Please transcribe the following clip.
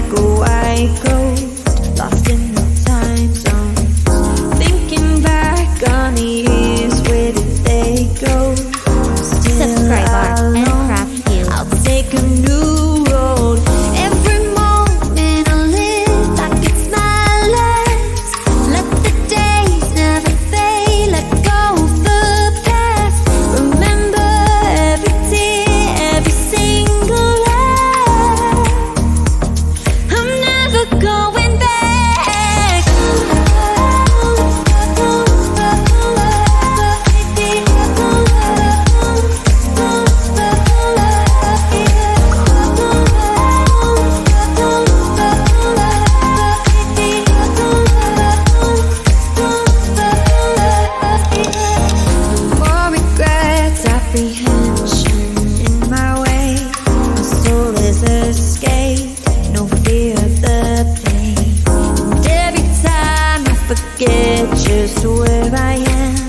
like a white ghost, lost in the time zone. Thinking back on the years, where did they go? Still Subscribe alone. and craft you. I'll take a new road. Every moment I live like it's my last. Let the days never fade. Let go of the past. Remember every tear, every single laugh. I'm never going back. More regrets, apprehension in my way. My soul is escaped, no fear of the pain. And every time I forget just where I am,